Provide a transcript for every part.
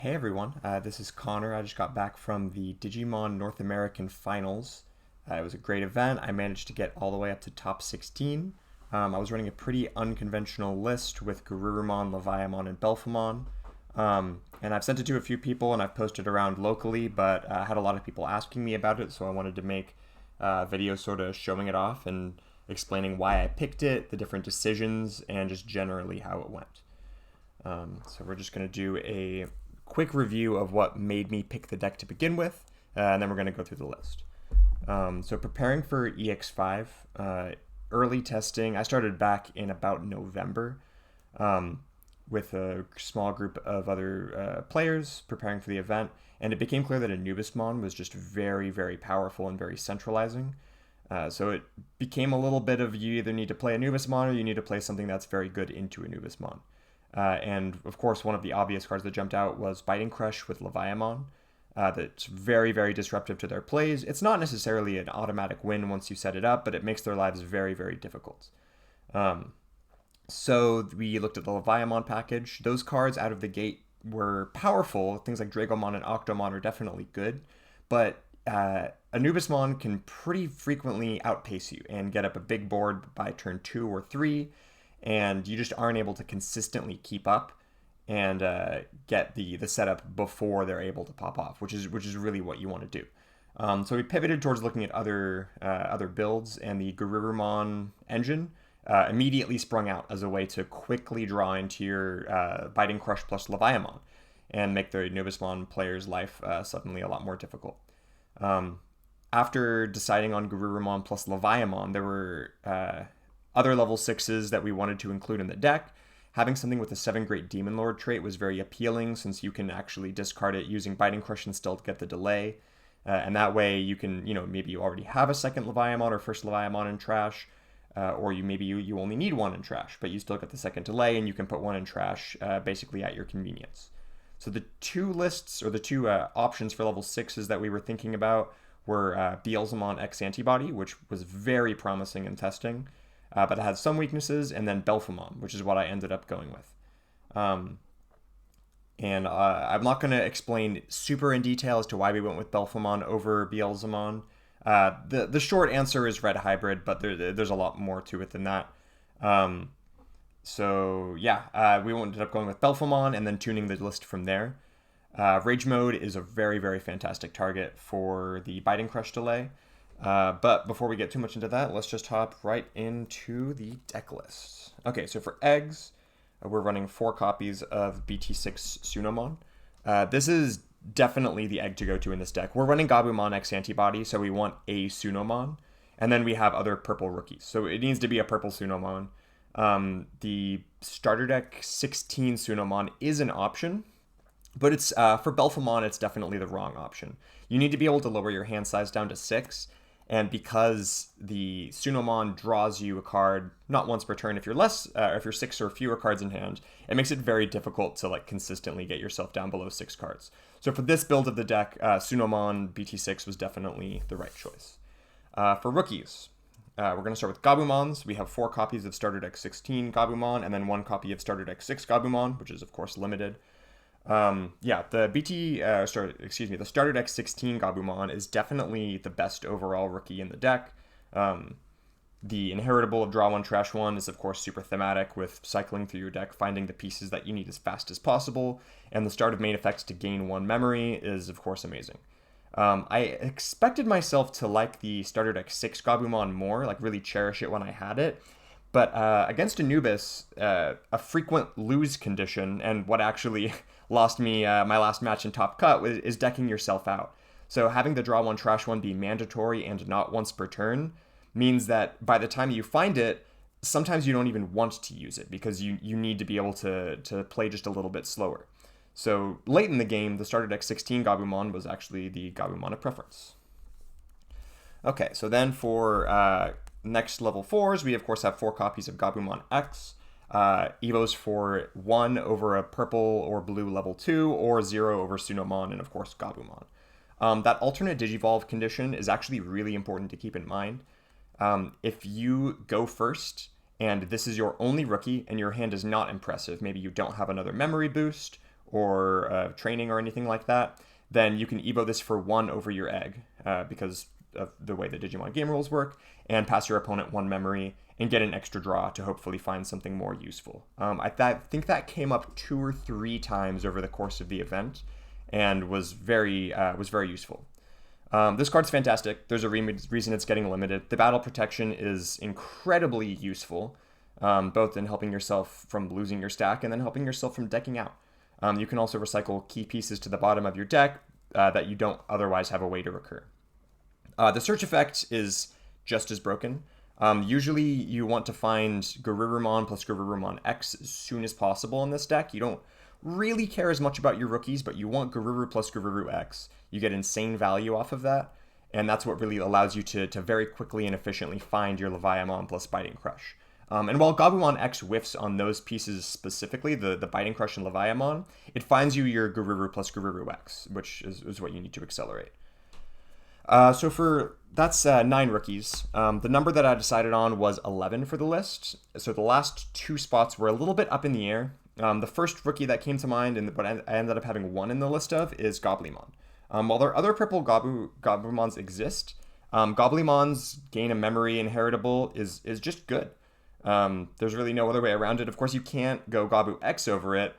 Hey everyone, this is Connor. I just got back from the Digimon North American Finals. It was a great event. I managed to get all the way up to top 16. I was running a pretty unconventional list with Garurumon, Leviamon, and Belphemon. And I've sent it to a few people and I've posted around locally, but I had a lot of people asking me about it, so I wanted to make a video sort of showing it off and explaining why I picked it, the different decisions, and just generally how it went. So we're just going to do a quick review of what made me pick the deck to begin with, and then we're going to go through the list. So preparing for EX5, early testing, I started back in about November with a small group of other players preparing for the event, and it became clear that Anubismon was just very, very powerful and very centralizing. So it became a little bit of you either need to play Anubismon or you need to play something that's very good into Anubismon. And of course, one of the obvious cards that jumped out was Biting Crush with Leviamon. That's very, very disruptive to their plays. It's not necessarily an automatic win once you set it up, but it makes their lives very, very difficult. So we looked at the Leviamon package. Those cards out of the gate were powerful. Things like Dragomon and Octomon are definitely good, but Anubismon can pretty frequently outpace you and get up a big board by turn 2 or 3, and you just aren't able to consistently keep up and get the setup before they're able to pop off, which is really what you want to do. So we pivoted towards looking at other builds, and the Garurumon engine immediately sprung out as a way to quickly draw into your Biting Crush plus Leviamon and make the Anubismon player's life suddenly a lot more difficult. After deciding on Garurumon plus Leviamon, there were other level 6s that we wanted to include in the deck. Having something with a 7 Great Demon Lord trait was very appealing, since you can actually discard it using Biting Crush and still get the delay. And that way you can, maybe you already have a second Leviamon or first Leviamon in trash, or maybe you only need one in trash, but you still get the second delay and you can put one in trash basically at your convenience. So the two lists, or the two options for level 6s that we were thinking about were Beelzemon X Antibody, which was very promising in testing, but it had some weaknesses, and then Belphemon, which is what I ended up going with. And I'm not going to explain super in detail as to why we went with Belphemon over Beelzemon. The short answer is Red Hybrid, but there's a lot more to it than that. So yeah, we ended up going with Belphemon and then tuning the list from there. Rage Mode is a very, very fantastic target for the Biting Crush delay. But before we get too much into that, let's just hop right into the deck list. Okay, so for eggs, we're running 4 copies of BT6 Sunomon. This is definitely the egg to go to in this deck. We're running Gabumon X Antibody, so we want a Sunomon. And then we have other purple rookies. So it needs to be a purple Sunomon. The starter deck 16 Sunomon is an option, but it's for Belphemon, it's definitely the wrong option. You need to be able to lower your hand size down to 6. And because the Sunomon draws you a card not once per turn, if you're 6 or fewer cards in hand, it makes it very difficult to consistently get yourself down below 6 cards. So for this build of the deck, Sunomon BT6 was definitely the right choice. For rookies, we're going to start with Gabumons. We have 4 copies of Starter Deck 16 Gabumon, and then 1 copy of Starter Deck 6 Gabumon, which is of course limited. The Starter Deck 16 Gabumon is definitely the best overall rookie in the deck. The Inheritable of Draw 1, Trash 1 is of course super thematic, with cycling through your deck, finding the pieces that you need as fast as possible, and the start of main effects to gain 1 memory is of course amazing. I expected myself to like the Starter Deck 6 Gabumon more, really cherish it when I had it. But against Anubis, a frequent lose condition, and what actually lost me my last match in Top Cut, is decking yourself out. So having the Draw 1, Trash 1 be mandatory and not once per turn means that by the time you find it, sometimes you don't even want to use it, because you need to be able to play just a little bit slower. So late in the game, the Starter Deck 16 Gabumon was actually the Gabumon of preference. Okay, so then for next level 4s, we of course have 4 copies of Gabumon X. Evos for 1 over a purple or blue level 2, or 0 over Sunomon, and of course Gabumon. That alternate Digivolve condition is actually really important to keep in mind. If you go first, and this is your only rookie, and your hand is not impressive, maybe you don't have another memory boost, or training or anything like that, then you can Evo this for 1 over your egg, because of the way the Digimon game rules work, and pass your opponent 1 memory and get an extra draw to hopefully find something more useful. I think that came up 2 or 3 times over the course of the event, and was very useful. This card's fantastic. There's a reason it's getting limited. The battle protection is incredibly useful, both in helping yourself from losing your stack and then helping yourself from decking out. You can also recycle key pieces to the bottom of your deck that you don't otherwise have a way to recur. The search effect is just as broken. Usually you want to find Garurumon plus Garurumon X as soon as possible in this deck. You don't really care as much about your rookies, but you want Garuru plus Garuru X. You get insane value off of that, and that's what really allows you to very quickly and efficiently find your Leviamon plus Biting Crush. And while Gabumon X whiffs on those pieces specifically, the Biting Crush and Leviamon, it finds you your Garuru plus Garuru X, which is what you need to accelerate. That's 9 rookies. The number that I decided on was 11 for the list. So the last 2 spots were a little bit up in the air. The first rookie that came to mind, and what I ended up having 1 in the list of, is Goblimon. While there are other purple Goblimons exist, Goblimon's gain a memory inheritable is just good. There's really no other way around it. Of course, you can't go Gabu X over it,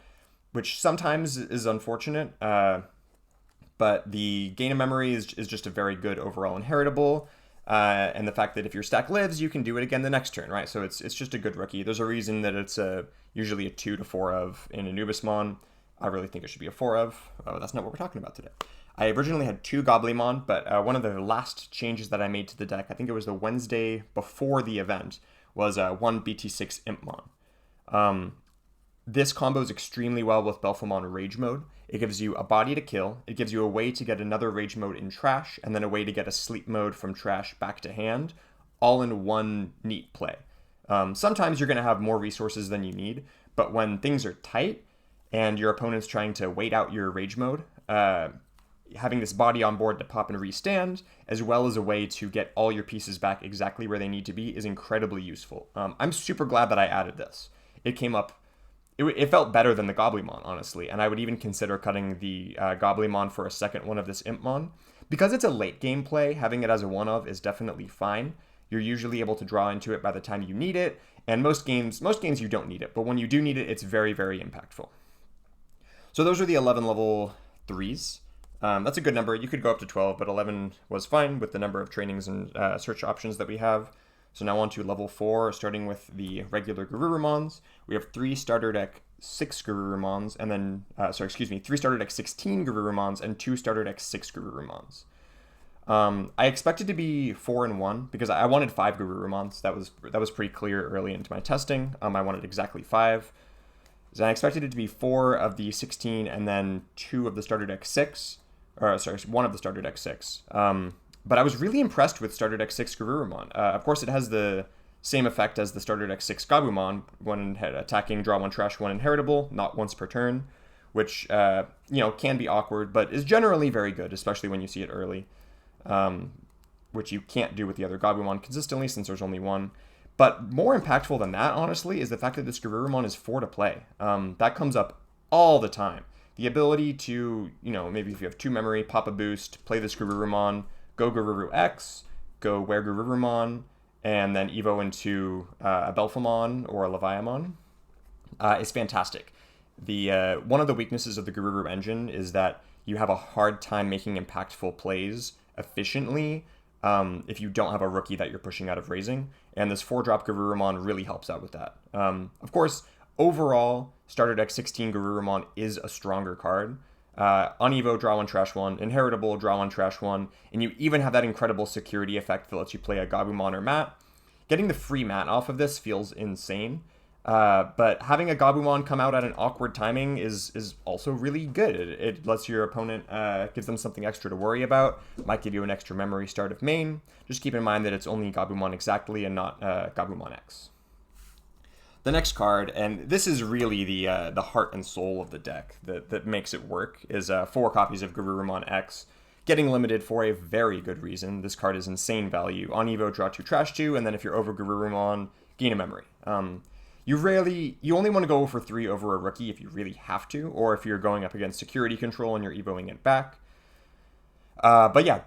which sometimes is unfortunate. But the gain of memory is just a very good overall inheritable. And the fact that if your stack lives, you can do it again the next turn, right? So it's just a good rookie. There's a reason that it's usually a 2 to 4 of in Anubismon. I really think it should be a 4 of. Oh, that's not what we're talking about today. I originally had 2 Goblimon, but one of the last changes that I made to the deck, I think it was the Wednesday before the event, was 1 BT6 Impmon. This combos extremely well with Belphemon Rage Mode. It gives you a body to kill, it gives you a way to get another Rage Mode in Trash, and then a way to get a Sleep Mode from Trash back to hand, all in one neat play. Sometimes you're going to have more resources than you need, but when things are tight and your opponent's trying to wait out your Rage Mode, having this body on board to pop and restand, as well as a way to get all your pieces back exactly where they need to be, is incredibly useful. I'm super glad that I added this. It came up, it felt better than the Goblimon, honestly, and I would even consider cutting the Goblimon for a second one of this Impmon. Because it's a late game play, having it as a one of is definitely fine. You're usually able to draw into it by the time you need it, and most games you don't need it, but when you do need it, it's very, very impactful. So those are the 11 level 3s. That's a good number. You could go up to 12, but 11 was fine with the number of trainings and search options that we have. So now on to level 4, starting with the regular Garurumons. We have 3 starter deck 6 Garurumons, and then, 3 starter deck 16 Garurumons and 2 starter deck 6 Garurumons. I expected to be 4 and 1 because I wanted 5 Garurumons. That was pretty clear early into my testing. I wanted exactly 5. So I expected it to be 4 of the 16 and then 2 of the starter deck 6. 1 of the starter deck 6. But I was really impressed with starter deck 6 Garurumon. Of course, it has the same effect as the starter deck 6 Gabumon, when attacking, draw 1, trash 1 inheritable, not once per turn, which can be awkward, but is generally very good, especially when you see it early, which you can't do with the other Gabumon consistently since there's only one. But more impactful than that, honestly, is the fact that this Garurumon is 4 to play. That comes up all the time. The ability to, maybe if you have 2 memory, pop a boost, play this Garurumon, go Garuru X, go Wear Garurumon, and then Evo into a Belphemon or a Leviamon, is fantastic. One of the weaknesses of the Garuru engine is that you have a hard time making impactful plays efficiently if you don't have a rookie that you're pushing out of raising, and this 4-drop Garurumon really helps out with that. Of course, overall, starter deck 16 Garurumon is a stronger card. On Evo, draw 1, trash 1, inheritable, draw 1, trash 1, and you even have that incredible security effect that lets you play a Gabumon or Mat. Getting the free Mat off of this feels insane, but having a Gabumon come out at an awkward timing is also really good. It lets your opponent, gives them something extra to worry about, might give you an extra memory start of main. Just keep in mind that it's only Gabumon exactly and not Gabumon X. The next card, and this is really the heart and soul of the deck that makes it work, is 4 copies of Garurumon X, getting limited for a very good reason. This card is insane value. On Evo, draw 2, trash 2, and then if you're over Garurumon, gain a memory. You only want to go for 3 over a rookie if you really have to, or if you're going up against security control and you're evoing it back. But yeah,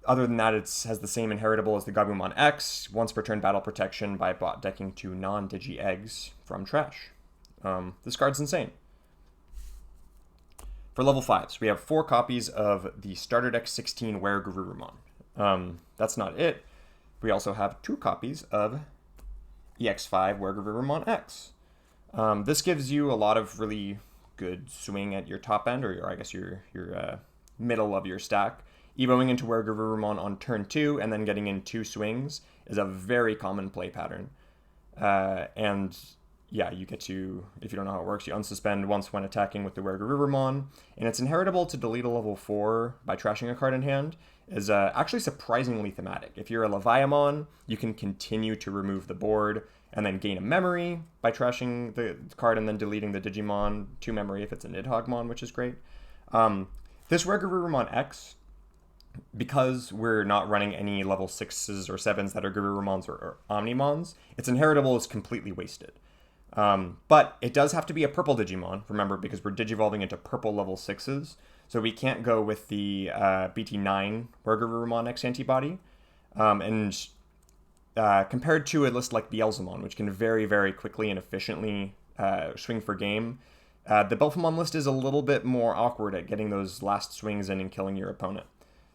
other than that, it has the same inheritable as the Garurumon X, once per turn battle protection by bot decking 2 non-digi eggs from trash. This card's insane. For level 5s, we have 4 copies of the starter deck 16 Were Garurumon. That's not it. We also have 2 copies of EX5 Were Garurumon X. This gives you a lot of really good swing at your top end, or I guess your middle of your stack. Evoing into Were Garurumon on turn 2 and then getting in 2 swings is a very common play pattern. And yeah, you get to, if you don't know how it works, you unsuspend once when attacking with the Were Garurumon, and it's inheritable to delete a level 4 by trashing a card in hand, is actually surprisingly thematic. If you're a Leviamon, you can continue to remove the board and then gain a memory by trashing the card and then deleting the Digimon, 2 memory if it's a Nidhoggmon, which is great. This Were Garurumon X, because we're not running any level 6s or 7s that are Garurumons or Omnimons, its inheritable is completely wasted. But it does have to be a purple Digimon, remember, because we're digivolving into purple level 6s. So we can't go with the BT9 Were Garurumon X antibody. And compared to a list like Beelzemon, which can very, very quickly and efficiently swing for game, the Belphemon list is a little bit more awkward at getting those last swings in and killing your opponent.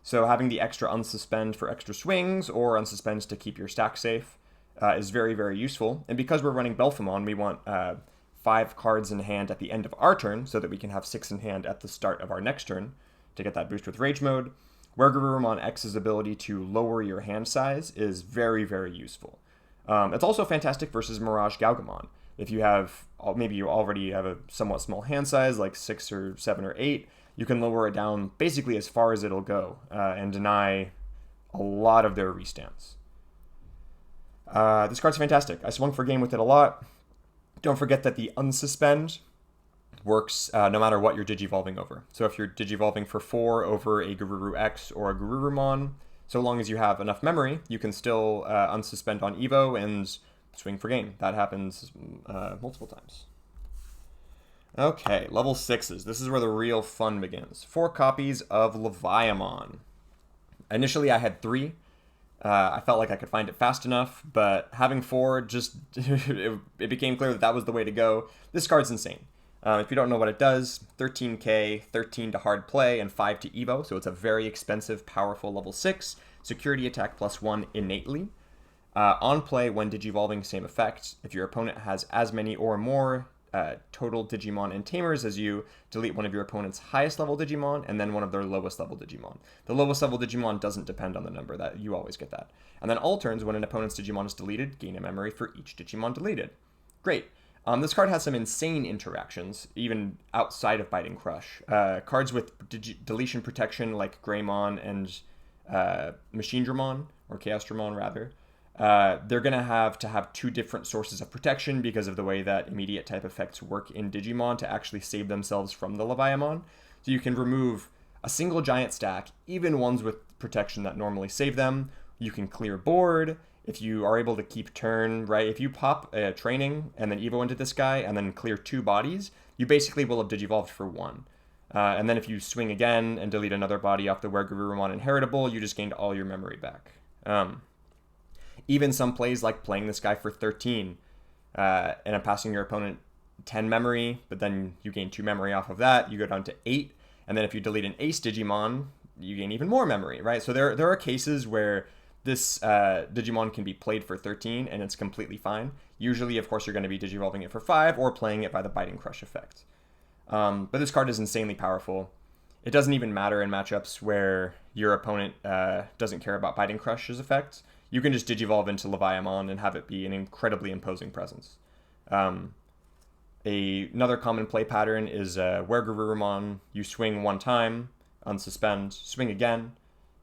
So having the extra unsuspend for extra swings or unsuspends to keep your stack safe is very, very useful. And because we're running Belphemon, we want 5 cards in hand at the end of our turn so that we can have 6 in hand at the start of our next turn to get that boost with Rage Mode. Were Garurumon X's ability to lower your hand size is very, very useful. It's also fantastic versus Mirage Gaugamon. If you have, maybe you already have a somewhat small hand size, like 6 or 7 or 8, you can lower it down basically as far as it'll go and deny a lot of their restands. This card's fantastic. I swung for game with it a lot. Don't forget that the unsuspend works no matter what you're digivolving over. So if you're digivolving for 4 over a Garuru X or a Garurumon, so long as you have enough memory, you can still unsuspend on Evo and swing for game. That happens multiple times. Okay, level 6s. This is where the real fun begins. 4 copies of Leviamon. Initially, I had 3. I felt like I could find it fast enough, but having 4 just it became clear that was the way to go. This card's insane. If you don't know what it does, 13k, 13 to hard play, and 5 to Evo, so it's a very expensive, powerful level 6. Security attack +1 innately. On play, when digivolving, same effect. If your opponent has as many or more total Digimon and Tamers as you, delete one of your opponent's highest level Digimon and then one of their lowest level Digimon. The lowest level Digimon doesn't depend on the number, that you always get that. And then all turns, when an opponent's Digimon is deleted, gain a memory for each Digimon deleted. Great. This card has some insane interactions, even outside of Biting Crush. Cards with deletion protection like Greymon and Machinedramon, or Chaosdramon rather, they're going to have 2 different sources of protection because of the way that immediate type effects work in Digimon to actually save themselves from the Leviamon. So you can remove a single giant stack, even ones with protection that normally save them. You can clear board. If you are able to keep turn, right? If you pop a training and then Evo into this guy and then clear 2 bodies, you basically will have digivolved for 1. And then if you swing again and delete another body off the Were Garurumon inheritable, you just gained all your memory back. Even some plays like playing this guy for 13 and passing your opponent 10 memory, but then you gain 2 memory off of that, you go down to 8, and then if you delete an ace Digimon, you gain even more memory, right? So there are cases where this Digimon can be played for 13 and it's completely fine. Usually, of course, you're going to be digivolving it for 5 or playing it by the Biting Crush effect. But this card is insanely powerful. It doesn't even matter in matchups where your opponent doesn't care about Biting Crush's effect. You can just digivolve into Leviamon and have it be an incredibly imposing presence. Another common play pattern is Were Garurumon, you swing 1 time, unsuspend, swing again.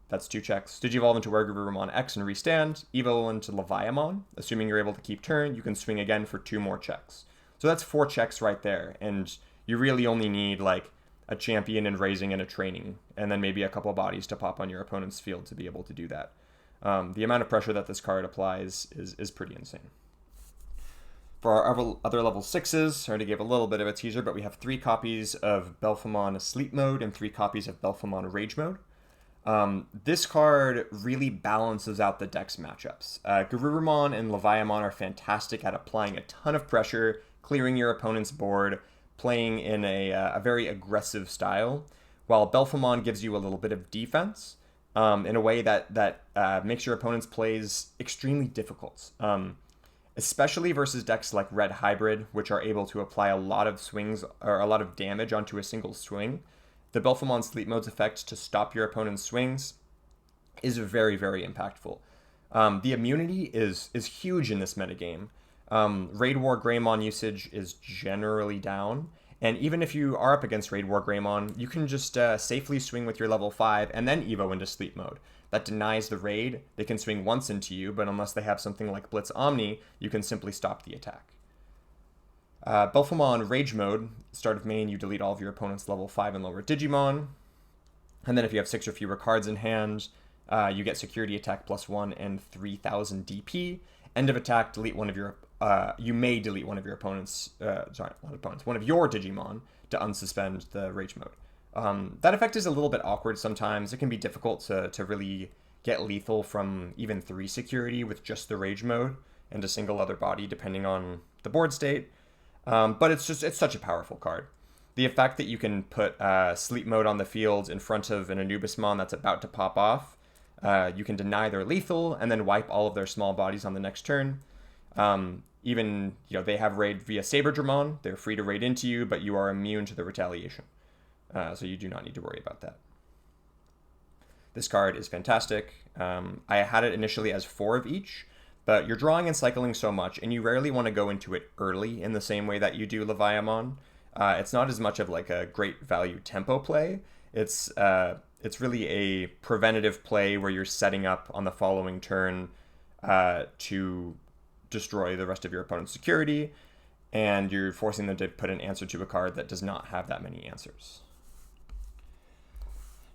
That's 2 checks. Digivolve into Were Garurumon X and restand. Evo into Leviamon. Assuming you're able to keep turn, you can swing again for 2 more checks. So that's 4 checks right there. And you really only need like a champion and raising and a training, and then maybe a couple bodies to pop on your opponent's field to be able to do that. The amount of pressure that this card applies is pretty insane. For our other level 6s, I already gave a little bit of a teaser, but we have 3 copies of Belphemon Sleep Mode and 3 copies of Belphemon Rage Mode. This card really balances out the deck's matchups. Garurumon and Leviamon are fantastic at applying a ton of pressure, clearing your opponent's board, playing in a very aggressive style, while Belphemon gives you a little bit of defense in a way that makes your opponent's plays extremely difficult. Especially versus decks like Red Hybrid, which are able to apply a lot of swings or a lot of damage onto a single swing. The Belphemon Sleep Mode's effect to stop your opponent's swings is very, very impactful. The immunity is huge in this metagame. Raid War Greymon usage is generally down, and even if you are up against Raid War Greymon, you can just safely swing with your level 5 and then Evo into Sleep Mode. That denies the raid. They can swing once into you, but unless they have something like Blitz Omni, you can simply stop the attack. Belphamon Rage Mode, start of main, you delete all of your opponent's level 5 and lower Digimon. And then if you have 6 or fewer cards in hand, you get Security Attack +1 and 3000 DP. End of attack, delete one of your... you may delete one of your opponent's... one of your Digimon to unsuspend the Rage Mode. That effect is a little bit awkward sometimes. It can be difficult to really get lethal from even 3 security with just the Rage Mode and a single other body depending on the board state. But it's such a powerful card. The effect that you can put Sleep Mode on the field in front of an Anubismon that's about to pop off, you can deny their lethal and then wipe all of their small bodies on the next turn. Even, they have raid via Saberdramon. They're free to raid into you, but you are immune to the retaliation. So you do not need to worry about that. This card is fantastic. I had it initially as 4 of each, but you're drawing and cycling so much, and you rarely want to go into it early in the same way that you do Leviamon. It's not as much of like a great value tempo play. It's really a preventative play where you're setting up on the following turn to destroy the rest of your opponent's security, and you're forcing them to put an answer to a card that does not have that many answers.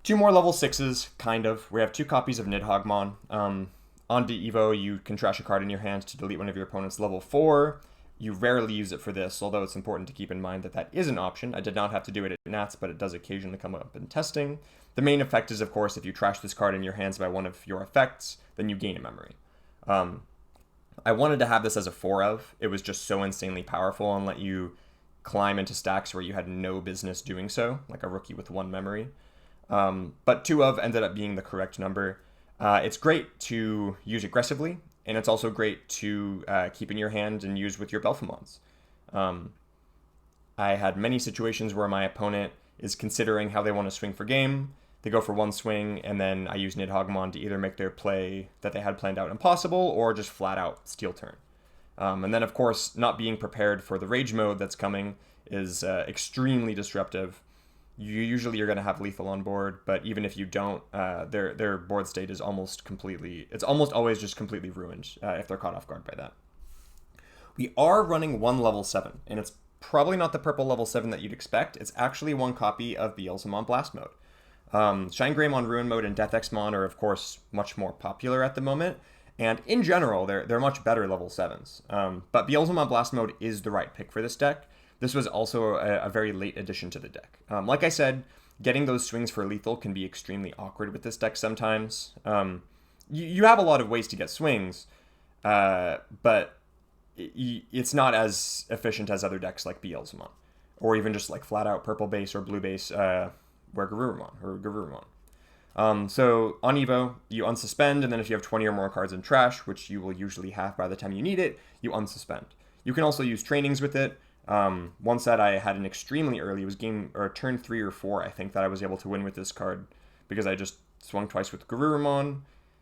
2 more level 6s, kind of. We have 2 copies of Nidhoggmon. On Evo, you can trash a card in your hand to delete one of your opponent's level 4. You rarely use it for this, although it's important to keep in mind that that is an option. I did not have to do it at Nats, but it does occasionally come up in testing. The main effect is, of course, if you trash this card in your hands by one of your effects, then you gain a memory. I wanted to have this as a 4 of. It was just so insanely powerful and let you climb into stacks where you had no business doing so, like a rookie with 1 memory. But 2 of ended up being the correct number. It's great to use aggressively, and it's also great to keep in your hand and use with your Belphemons. I had many situations where my opponent is considering how they want to swing for game. They go for 1 swing, and then I use Nidhoggmon to either make their play that they had planned out impossible, or just flat out steal turn. And then, of course, not being prepared for the Rage Mode that's coming is extremely disruptive. You usually are going to have lethal on board, but even if you don't, their board state is almost always just completely ruined if they're caught off guard by that. We are running 1 level 7, and it's probably not the purple level 7 that you'd expect. It's actually 1 copy of Beelzemon Blast Mode. Shinegrey Ruin Mode and Death-X-Mon are, of course, much more popular at the moment, and in general, they're much better level 7s. But Beelzemon Blast Mode is the right pick for this deck. This was also a very late addition to the deck. Like I said, getting those swings for lethal can be extremely awkward with this deck sometimes. You have a lot of ways to get swings, but it's not as efficient as other decks like Beelzemon, or even just like flat out purple base or blue base where Garurumon. So on Evo, you unsuspend, and then if you have 20 or more cards in trash, which you will usually have by the time you need it, you unsuspend. You can also use trainings with it. One set I had an extremely early, it was turn 3 or 4, I think, that I was able to win with this card because I just swung twice with Garurumon,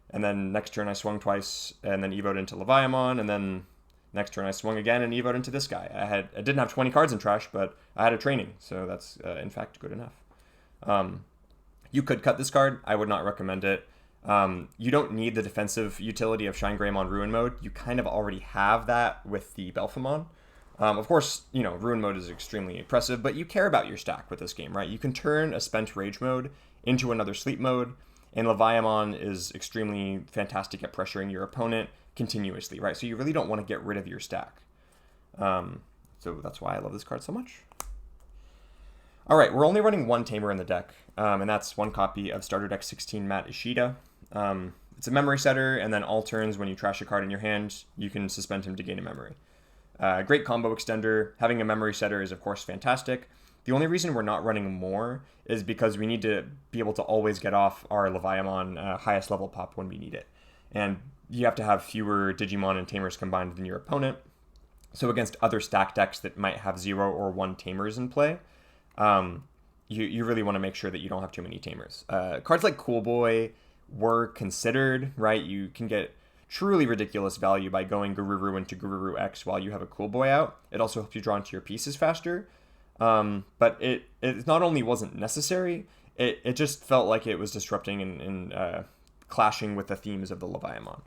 and then next turn I swung twice and then evoed into Leviamon, and then next turn I swung again and evoed into this guy. I didn't have 20 cards in trash, but I had a training, so that's in fact good enough. You could cut this card. I would not recommend it. You don't need the defensive utility of Shinegrey Ruin Mode. You kind of already have that with the Belphemon. Of course, Ruin Mode is extremely impressive, but you care about your stack with this game, right? You can turn a spent Rage Mode into another Sleep Mode, and Leviamon is extremely fantastic at pressuring your opponent continuously, right? So you really don't want to get rid of your stack. So that's why I love this card so much. All right, we're only running one Tamer in the deck, and that's one copy of Starter Deck 16 Matt Ishida. It's a memory setter, and then all turns when you trash a card in your hand, you can suspend him to gain a memory. Great combo extender. Having a memory setter is, of course, fantastic. The only reason we're not running more is because we need to be able to always get off our Leviamon highest level pop when we need it. And you have to have fewer Digimon and Tamers combined than your opponent. So against other stack decks that might have 0 or 1 Tamers in play, you really want to make sure that you don't have too many Tamers. Cards like Cool Boy were considered, right? You can get truly ridiculous value by going Garuru into Garuru X while you have a Cool Boy out. It also helps you draw into your pieces faster. But it not only wasn't necessary, it just felt like it was disrupting and clashing with the themes of the Leviamon.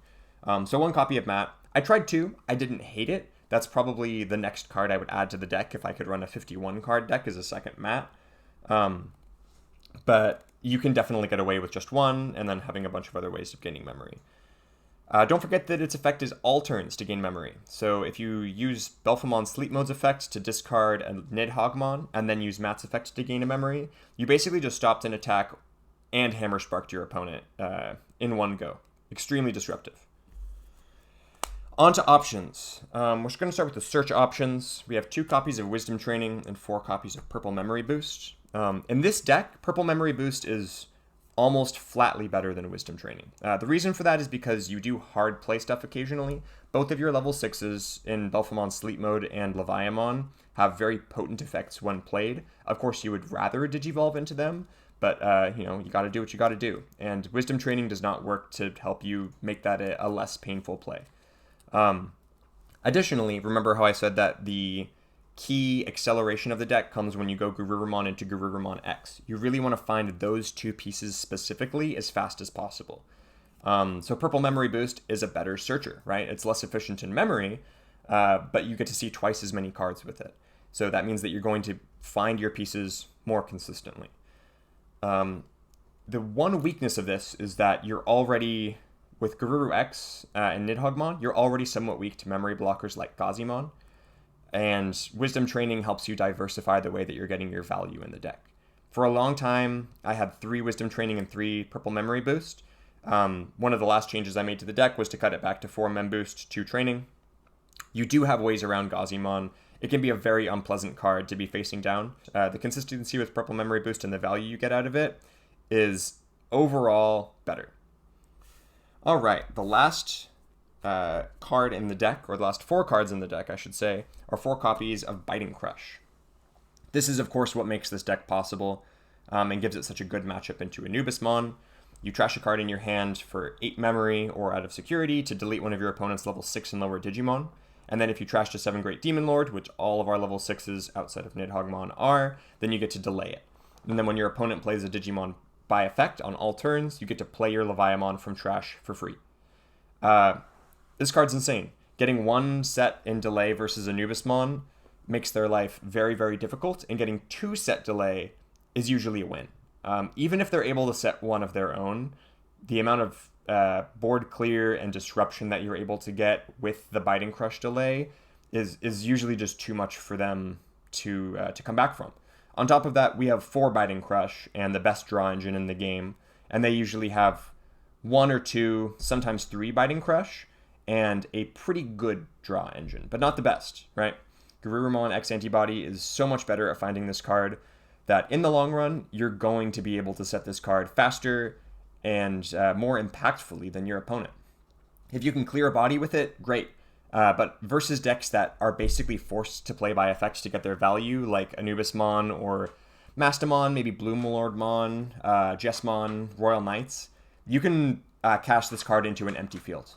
So one copy of Matt. I tried 2. I didn't hate it. That's probably the next card I would add to the deck if I could run a 51 card deck as a second Matt. But you can definitely get away with just one and then having a bunch of other ways of gaining memory. Don't forget that its effect is all turns to gain memory. So if you use Belphemon's Sleep Mode's effect to discard a Nidhoggmon and then use Matt's effect to gain a memory, you basically just stopped an attack and Hammer Sparked your opponent in one go. Extremely disruptive. On to options. We're just going to start with the search options. We have 2 copies of Wisdom Training and 4 copies of Purple Memory Boost. In this deck, Purple Memory Boost is almost flatly better than Wisdom Training. The reason for that is because you do hard play stuff occasionally. Both of your level 6s in Belphemon's Sleep Mode and Leviamon have very potent effects when played. Of course, you would rather Digivolve into them, but you gotta do what you gotta do. And Wisdom Training does not work to help you make that a less painful play. Additionally, remember how I said that the key acceleration of the deck comes when you go Garurumon into Garurumon X. You really want to find those 2 pieces specifically as fast as possible. So Purple Memory Boost is a better searcher, right? It's less efficient in memory, but you get to see twice as many cards with it. So that means that you're going to find your pieces more consistently. The one weakness of this is that you're already, with Garuru X and Nidhoggmon, you're already somewhat weak to memory blockers like Gazimon. And Wisdom Training helps you diversify the way that you're getting your value in the deck. For a long time, I had 3 Wisdom Training and 3 Purple Memory Boost. One of the last changes I made to the deck was to cut it back to 4 Mem Boost, 2 Training. You do have ways around Gazimon. It can be a very unpleasant card to be facing down. The consistency with Purple Memory Boost and the value you get out of it is overall better. All right, the last card in the deck, or the last 4 cards in the deck, I should say, are 4 copies of Biting Crush. This is, of course, what makes this deck possible and gives it such a good matchup into Anubismon. You trash a card in your hand for 8 memory or out of security to delete one of your opponent's level 6 and lower Digimon. And then if you trashed a 7 Great Demon Lord, which all of our level 6s outside of Nidhoggmon are, then you get to delay it. And then when your opponent plays a Digimon by effect on all turns, you get to play your Leviamon from trash for free. This card's insane. Getting 1 set in delay versus Anubismon makes their life very, very difficult, and getting 2 set delay is usually a win. Even if they're able to set 1 of their own, the amount of board clear and disruption that you're able to get with the Biting Crush delay is usually just too much for them to come back from. On top of that, we have 4 Biting Crush and the best draw engine in the game, and they usually have 1 or 2, sometimes 3 Biting Crush, and a pretty good draw engine, but not the best, right? Garurumon X Antibody is so much better at finding this card that in the long run, you're going to be able to set this card faster and more impactfully than your opponent. If you can clear a body with it, great. But versus decks that are basically forced to play by effects to get their value, like Anubismon or Mastamon, maybe Bloomlordmon, Jessmon, Royal Knights, you can cast this card into an empty field.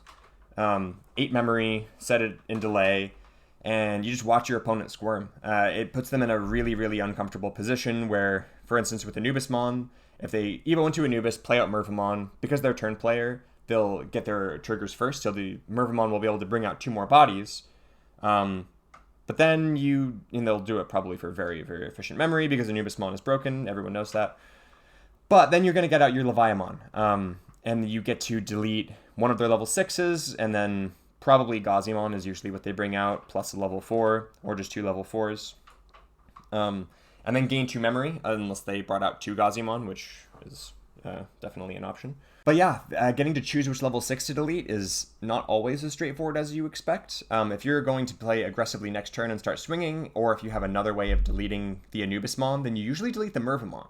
8 memory, set it in delay, and you just watch your opponent squirm. It puts them in a really, really uncomfortable position where, for instance, with Anubismon, if they Evo into Anubis, play out Mervamon, because they're turn player, they'll get their triggers first, so the Mervamon will be able to bring out 2 more bodies. But then they'll do it probably for very, very efficient memory, because Anubismon is broken, everyone knows that. But then you're going to get out your Leviamon, and you get to delete one of their level 6s, and then Probably Gazimon is usually what they bring out, plus a level 4, or just 2 level 4s. And then gain 2 memory, unless they brought out 2 Gazimon, which is definitely an option. But yeah, getting to choose which level 6 to delete is not always as straightforward as you expect. If you're going to play aggressively next turn and start swinging, or if you have another way of deleting the Anubismon, then you usually delete the Mervamon.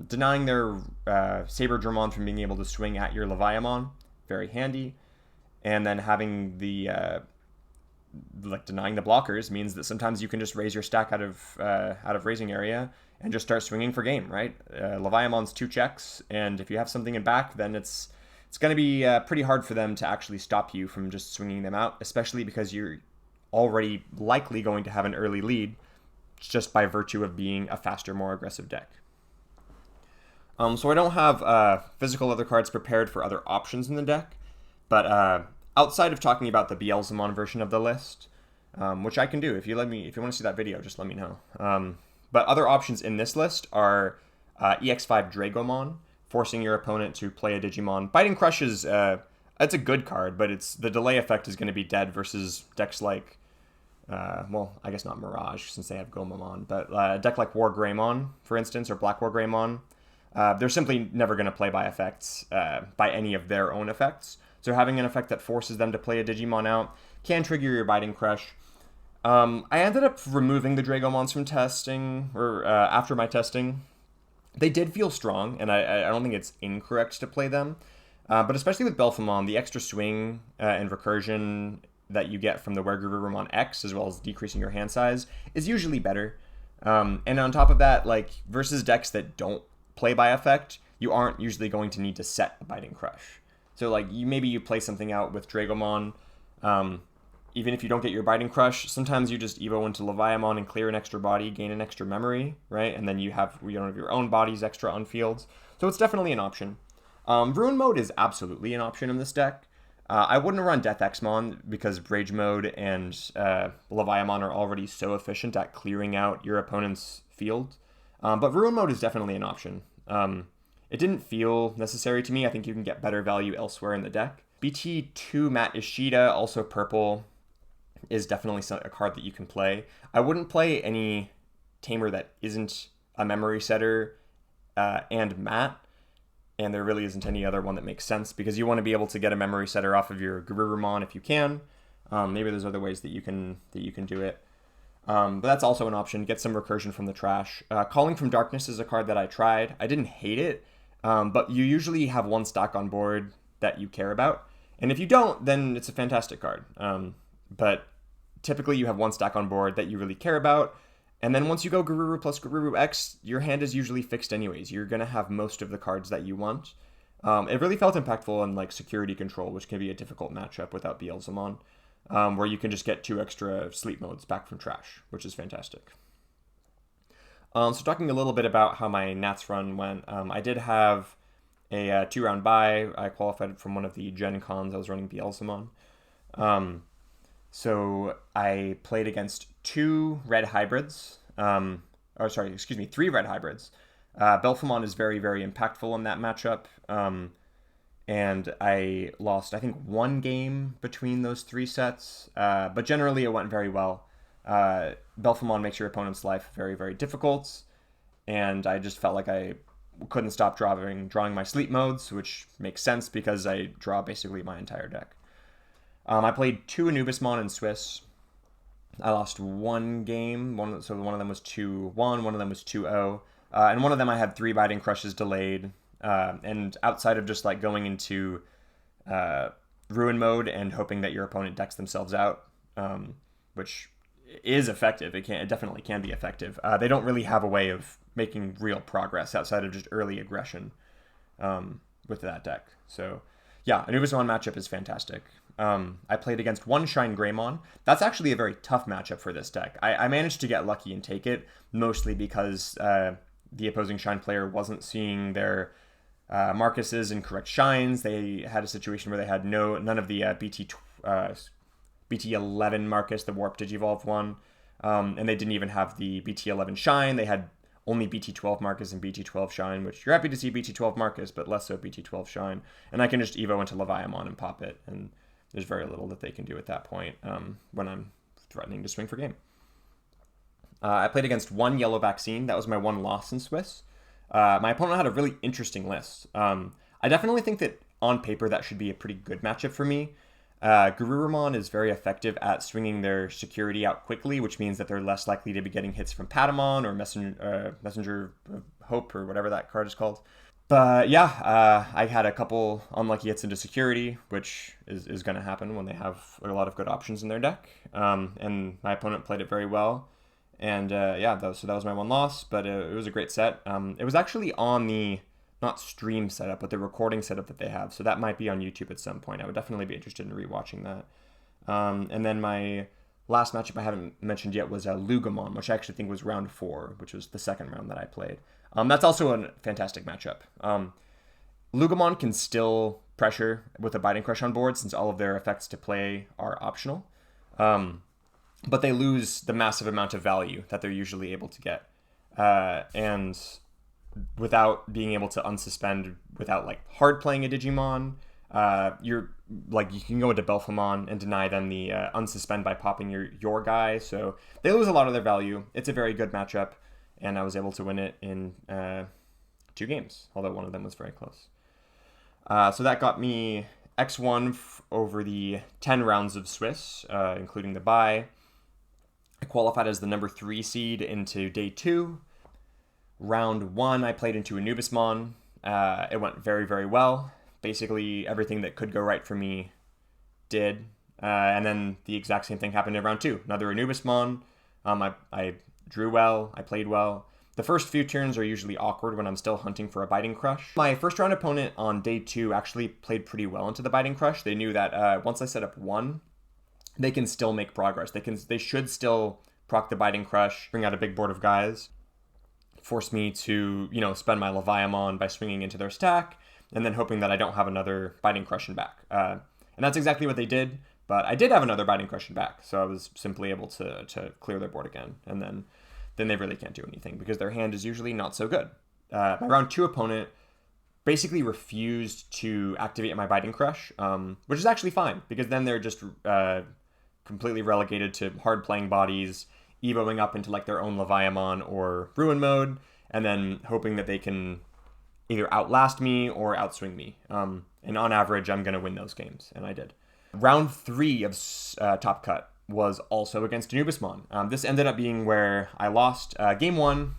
Denying their Saberdramon from being able to swing at your Leviamon, very handy. And then having the denying the blockers means that sometimes you can just raise your stack out of raising area and just start swinging for game, right? Leviamon's 2 checks, and if you have something in back, then it's going to be pretty hard for them to actually stop you from just swinging them out, especially because you're already likely going to have an early lead just by virtue of being a faster, more aggressive deck. So I don't have physical other cards prepared for other options in the deck, but outside of talking about the Belph version of the list, which I can do if you want to see that video, just let me know. But other options in this list are EX5 Dragomon, forcing your opponent to play a Digimon. Biting Crush is it's a good card, but the delay effect is going to be dead versus decks like, well, I guess not Mirage since they have Gomamon, but a deck like War Greymon, for instance, or Black War Greymon, they're simply never going to play by effects, by any of their own effects. So having an effect that forces them to play a Digimon out can trigger your Biting Crush. I ended up removing the Dragomons from testing, or after my testing. They did feel strong, and I don't think it's incorrect to play them. But especially with Belphemon, the extra swing and recursion that you get from the Garurumon X, as well as decreasing your hand size, is usually better. And on top of that, like versus decks that don't play by effect, you aren't usually going to need to set a Biting Crush. So like maybe you play something out with Dragomon, even if you don't get your Biting Crush, sometimes you just Evo into Leviamon and clear an extra body, gain an extra memory, right? And then you don't have your own bodies extra on fields. So it's definitely an option. Ruin Mode is absolutely an option in this deck. I wouldn't run Death Xmon because Rage Mode and Leviamon are already so efficient at clearing out your opponent's field. But Ruin Mode is definitely an option. It didn't feel necessary to me. I think you can get better value elsewhere in the deck. BT2 Matt Ishida, also purple, is definitely a card that you can play. I wouldn't play any tamer that isn't a memory setter and matte, and there really isn't any other one that makes sense because you want to be able to get a memory setter off of your Garurumon if you can. Maybe there's other ways that you can do it. But that's also an option. Get some recursion from the trash. Calling from Darkness is a card that I tried. I didn't hate it, but you usually have one stack on board that you care about. And if you don't, then it's a fantastic card. But typically you have one stack on board that you really care about. And then once you go Garuru plus Garuru X, your hand is usually fixed anyways. You're going to have most of the cards that you want. It really felt impactful in like Security Control, which can be a difficult matchup without Belph, where you can just get 2 extra sleep modes back from trash, which is fantastic. So talking a little bit about how my Nats run went, I did have a 2-round bye. I qualified from one of the Gen Cons. I was running Belph. So I played against 2 red hybrids. 3 red hybrids. Belphemon is very, very impactful in that matchup. And I lost, I think, 1 game between those 3 sets. But generally it went very well. Belphemon makes your opponent's life very, very difficult. And I just felt like I couldn't stop drawing my sleep modes, which makes sense because I draw basically my entire deck. I played 2 Anubismon in Swiss. I lost 1 game. One of them was 2-1, one of them was 2-0. And one of them I had 3 Biting Crushes delayed. And outside of just like going into Ruin Mode and hoping that your opponent decks themselves out, which is effective. It definitely can be effective. They don't really have a way of making real progress outside of just early aggression with that deck. So yeah, Anubis-Mon matchup is fantastic. I played against 1 Shinegrey. That's actually a very tough matchup for this deck. I managed to get lucky and take it, mostly because the opposing Shine player wasn't seeing their Marcuses and correct Shines. They had a situation where they had none of the BT11 Marcus, the Warp Digivolve one, and they didn't even have the BT11 Shine. They had only BT12 Marcus and BT12 Shine, which you're happy to see BT12 Marcus, but less so BT12 Shine. And I can just Evo into Leviamon and pop it, and there's very little that they can do at that point when I'm threatening to swing for game. I played against one yellow vaccine. That was my one loss in Swiss. My opponent had a really interesting list. I definitely think that on paper that should be a pretty good matchup for me. Garurumon is very effective at swinging their security out quickly, which means that they're less likely to be getting hits from Patamon or Messenger of Hope or whatever that card is called. But yeah, I had a couple unlucky hits into security, which is going to happen when they have a lot of good options in their deck. And my opponent played it very well. And so that was my one loss, but it was a great set. It was actually on the, not stream setup, but the recording setup that they have. So that might be on YouTube at some point. I would definitely be interested in rewatching that. And then my last matchup I haven't mentioned yet was Loogamon, which I actually think was round 4, which was the second round that I played. That's also a fantastic matchup. Loogamon can still pressure with a Biting Crush on board since all of their effects to play are optional. But they lose the massive amount of value that they're usually able to get. And without being able to unsuspend without like hard playing a Digimon, you can go into Belphemon and deny them the unsuspend by popping your guy. So they lose a lot of their value. It's a very good matchup, and I was able to win it in 2 games, although one of them was very close. So that got me X1 over the 10 rounds of Swiss, including the bye. I qualified as the number 3 seed into day 2. Round 1, I played into Anubismon. It went very, very well. Basically, everything that could go right for me did. And then the exact same thing happened in round 2. Another Anubismon. I drew well. I played well. The first few turns are usually awkward when I'm still hunting for a Biting Crush. My first round opponent on day 2 actually played pretty well into the Biting Crush. They knew that once I set up 1, they can still make progress. They should still proc the Biting Crush, bring out a big board of guys, force me to, spend my Leviamon by swinging into their stack, and then hoping that I don't have another Biting Crush in back. And that's exactly what they did, but I did have another Biting Crush in back, so I was simply able to clear their board again, and then they really can't do anything, because their hand is usually not so good. My round 2 opponent basically refused to activate my Biting Crush, which is actually fine, because then they're just completely relegated to hard playing bodies, evoing up into like their own Leviamon or Ruin mode, and then hoping that they can either outlast me or outswing me. And on average, I'm going to win those games, and I did. Round 3 of Top Cut was also against Anubismon. This ended up being where I lost. Game 1,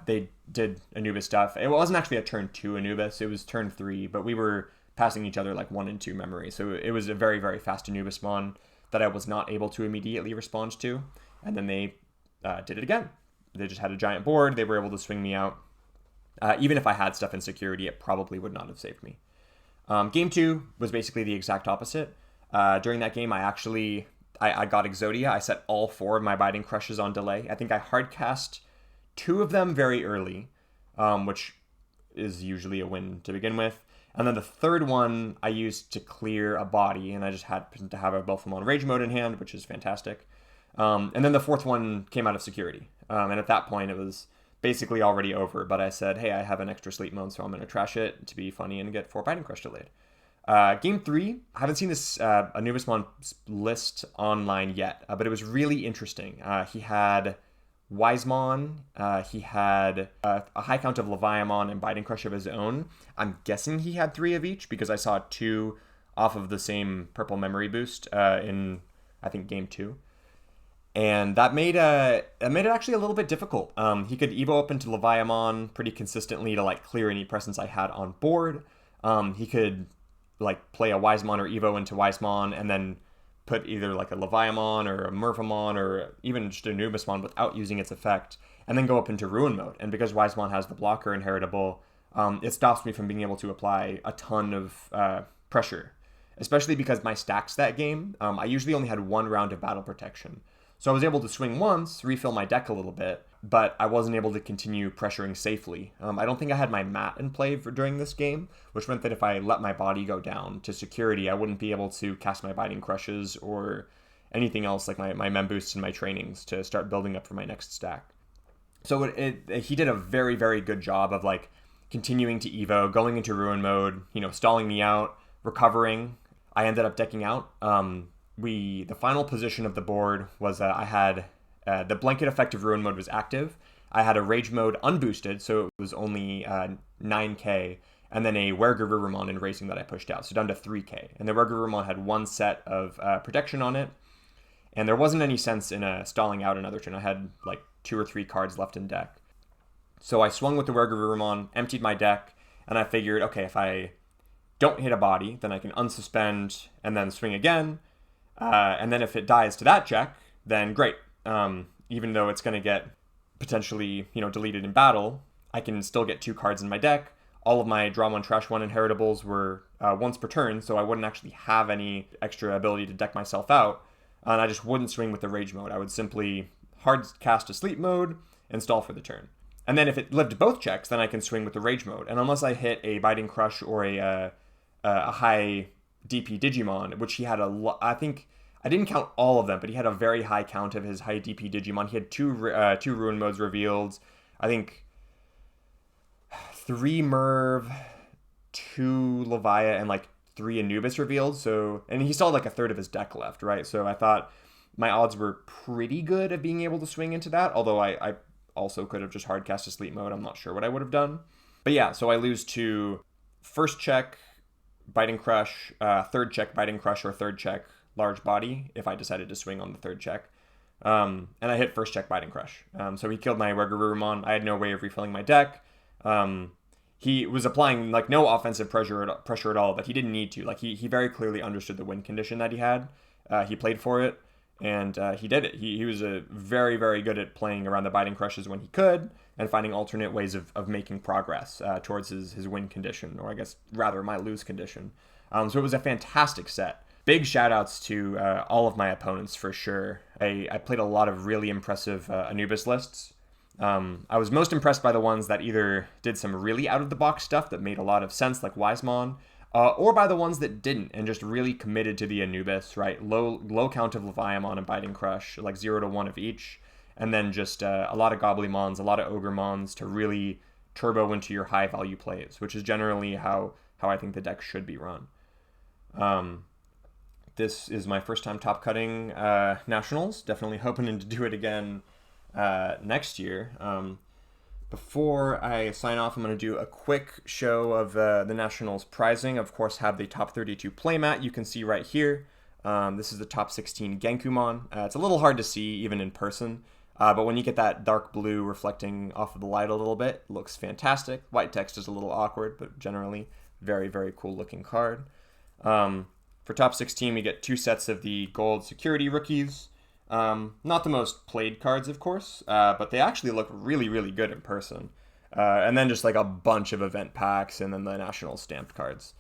they did Anubis stuff. It wasn't actually a turn 2 Anubis, it was turn 3, but we were passing each other like 1 and 2 memory. So it was a very, very fast Anubismon that I was not able to immediately respond to. And then they did it again. They just had a giant board. They were able to swing me out. Even if I had stuff in security, it probably would not have saved me. Game 2 was basically the exact opposite. During that game, I got Exodia. I set all 4 of my Biting Crushes on delay. I think I hardcast 2 of them very early, which is usually a win to begin with. And then the third one I used to clear a body, and I just happened to have a Belphemon Rage mode in hand, which is fantastic. And then the 4th one came out of security. And at that point, it was basically already over. But I said, hey, I have an extra sleep mode, so I'm going to trash it to be funny and get 4 Biting Crush delayed. Game 3, I haven't seen this Anubismon list online yet, but it was really interesting. He had Wisemon, he had a high count of Leviamon and Biting Crush of his own. I'm guessing he had 3 of each because I saw 2 off of the same purple memory boost in, I think, game 2. And that made it actually a little bit difficult. He could evo up into Leviamon pretty consistently to like clear any presence I had on board. He could like play a Wisemon or evo into Wisemon and then put either like a Leviamon or a Mervamon or even just a Anubismon without using its effect, and then go up into Ruin mode. And because Wisemon has the blocker inheritable, it stops me from being able to apply a ton of pressure, especially because my stacks that game, I usually only had 1 round of battle protection. So I was able to swing once, refill my deck a little bit, but I wasn't able to continue pressuring safely. I don't think I had my mat in play during this game, which meant that if I let my body go down to security, I wouldn't be able to cast my Biting Crushes or anything else like my mem boosts and my trainings to start building up for my next stack. So he did a very, very good job of like continuing to evo, going into Ruin mode, stalling me out, recovering. I ended up decking out. The final position of the board was I had the blanket effective ruin mode was active. I had a rage mode unboosted, so it was only 9k, and then a Garurumon in racing that I pushed out, so down to 3k. And the Garurumon had one set of protection on it, and there wasn't any sense in stalling out another turn. I had like 2 or 3 cards left in deck. So I swung with the Garurumon, emptied my deck, and I figured, okay, if I don't hit a body, then I can unsuspend and then swing again. And then if it dies to that check, then great. Even though it's going to get potentially, deleted in battle, I can still get 2 cards in my deck. All of my draw 1, trash 1 inheritables were once per turn, so I wouldn't actually have any extra ability to deck myself out. And I just wouldn't swing with the rage mode. I would simply hard cast a sleep mode and stall for the turn. And then if it lived both checks, then I can swing with the rage mode. And unless I hit a biting crush or a high DP Digimon, which he had I think I didn't count all of them, but he had a very high count of his high DP Digimon. He had two ruin modes revealed. I think 3 Merv, 2 Levia, and like 3 Anubis revealed. So, and he still had like a third of his deck left, right? So I thought my odds were pretty good of being able to swing into that. Although I also could have just hard cast a sleep mode. I'm not sure what I would have done. But yeah, so I lose to first check biting crush, third check biting crush, or third check large body if I decided to swing on the third check. And I hit first check biting crush. So he killed my Garurumon. I had no way of refilling my deck. He was applying like no offensive pressure at all, but he didn't need to. Like he very clearly understood the win condition that he had. He played for it, and he did it. He was very, very good at playing around the biting crushes when he could, and finding alternate ways of making progress towards his win condition, or I guess rather my lose condition. So it was a fantastic set. Big shout outs to all of my opponents for sure. I played a lot of really impressive Anubis lists. I was most impressed by the ones that either did some really out of the box stuff that made a lot of sense, like Wisemon, or by the ones that didn't and just really committed to the Anubis, right? Low count of Leviamon and Biting Crush, like 0 to 1 of each, and then just a lot of Goblymons, a lot of Ogremons to really turbo into your high value plays, which is generally how I think the deck should be run. This is my first time top cutting Nationals. Definitely hoping to do it again next year. Before I sign off, I'm going to do a quick show of the Nationals prizing. Of course, have the top 32 playmat you can see right here. This is the top 16 Genkumon. It's a little hard to see even in person, but when you get that dark blue reflecting off of the light a little bit, it looks fantastic. White text is a little awkward, but generally very, very cool looking card. For top 16, we get 2 sets of the gold security rookies. Not the most played cards, of course, but they actually look really, really good in person. And then just like a bunch of event packs and then the national stamped cards.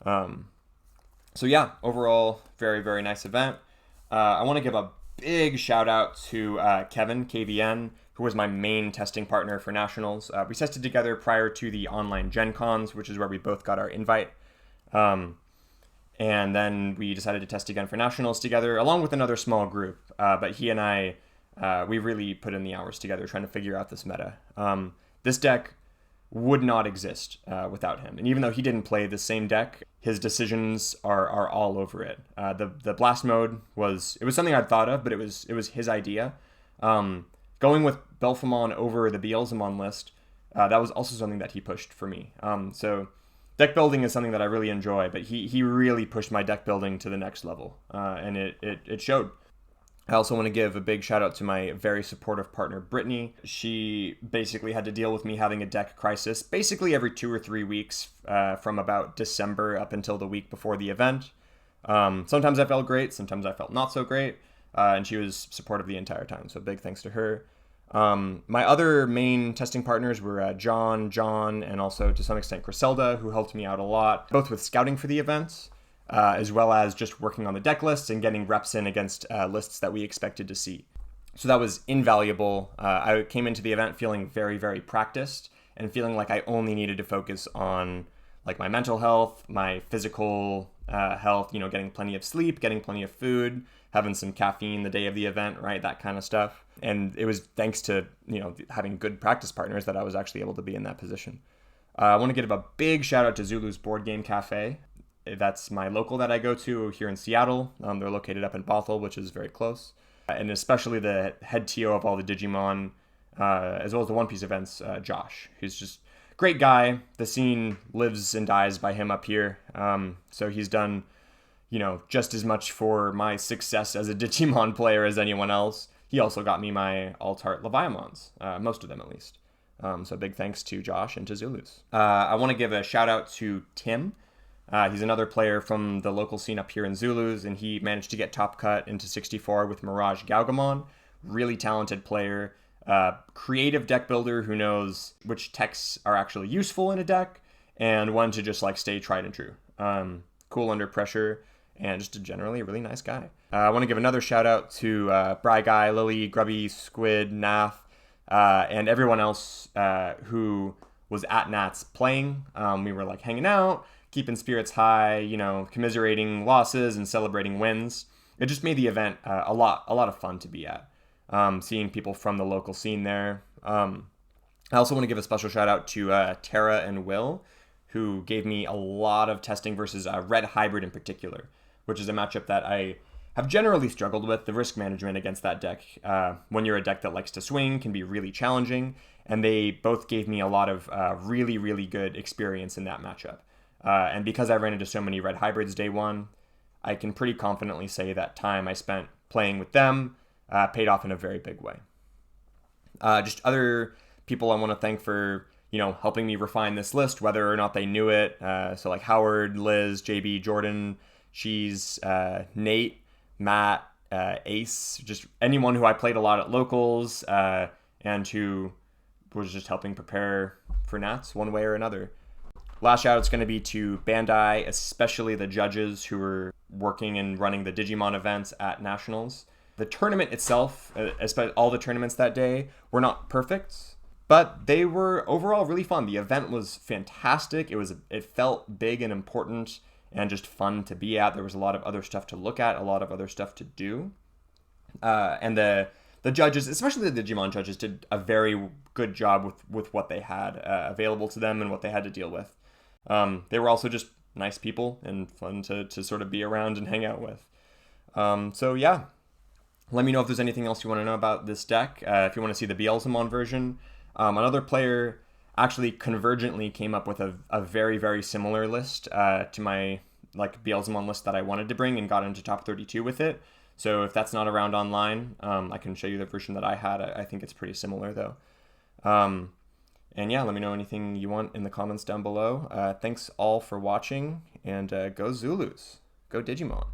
So yeah, overall, very, very nice event. I want to give a big shout out to Kevin, KVN, who was my main testing partner for nationals. We tested together prior to the online Gen Cons, which is where we both got our invite. And then we decided to test again for nationals together, along with another small group. But he and I, we really put in the hours together trying to figure out this meta. This deck would not exist without him. And even though he didn't play the same deck, his decisions are all over it. The blast mode was something I'd thought of, but it was his idea. Going with Belphemon over the Beelzemon list, that was also something that he pushed for me. So deck building is something that I really enjoy, but he really pushed my deck building to the next level, and it showed. I also want to give a big shout out to my very supportive partner, Brittany. She basically had to deal with me having a deck crisis basically every 2 or 3 weeks from about December up until the week before the event. Sometimes I felt great, sometimes I felt not so great, and she was supportive the entire time, so big thanks to her. My other main testing partners were John, and also to some extent Griselda, who helped me out a lot, both with scouting for the events, as well as just working on the deck lists and getting reps in against lists that we expected to see. So that was invaluable. I came into the event feeling very, very practiced and feeling like I only needed to focus on like my mental health, my physical health, getting plenty of sleep, getting plenty of food, having some caffeine the day of the event, right? That kind of stuff. And it was thanks to, having good practice partners that I was actually able to be in that position. I want to give a big shout out to Zulu's Board Game Cafe. That's my local that I go to here in Seattle. They're located up in Bothell, which is very close. And especially the head TO of all the Digimon, as well as the One Piece events, Josh, who's just great guy. The scene lives and dies by him up here. So he's done, just as much for my success as a Digimon player as anyone else. He also got me my alt-art Leviamons, most of them at least. So big thanks to Josh and to Zulus. I want to give a shout out to Tim. He's another player from the local scene up here in Zulus, and he managed to get top cut into 64 with Mirage Gaugamon. Really talented player. Creative deck builder who knows which techs are actually useful in a deck and when to just stay tried and true. Cool under pressure and just a generally really nice guy. I want to give another shout out to Bry Guy, Lily, Grubby, Squid, Nath, and everyone else who was at Nats playing. We were hanging out, keeping spirits high, commiserating losses and celebrating wins. It just made the event a lot of fun to be at. Seeing people from the local scene there. I also want to give a special shout out to Tara and Will, who gave me a lot of testing versus Red Hybrid in particular, which is a matchup that I have generally struggled with. The risk management against that deck, when you're a deck that likes to swing, can be really challenging, and they both gave me a lot of really, really good experience in that matchup. And because I ran into so many Red Hybrids day one, I can pretty confidently say that time I spent playing with them paid off in a very big way. Just other people I want to thank for, helping me refine this list, whether or not they knew it. So Howard, Liz, JB, Jordan, She's, Nate, Matt, Ace, just anyone who I played a lot at locals and who was just helping prepare for Nats one way or another. Last shout out's going to be to Bandai, especially the judges who were working and running the Digimon events at Nationals. The tournament itself, especially all the tournaments that day, were not perfect, but they were overall really fun. The event was fantastic. It felt big and important and just fun to be at. There was a lot of other stuff to look at, a lot of other stuff to do. And the judges, especially the Digimon judges, did a very good job with what they had available to them and what they had to deal with. They were also just nice people and fun to sort of be around and hang out with. So yeah, let me know if there's anything else you want to know about this deck. If you want to see the Belph version, another player actually convergently came up with a very, very similar list to my Belph list that I wanted to bring and got into top 32 with it. So if that's not around online, I can show you the version that I had. I think it's pretty similar though. And yeah, let me know anything you want in the comments down below. Thanks all for watching, and go Zulus. Go Digimon.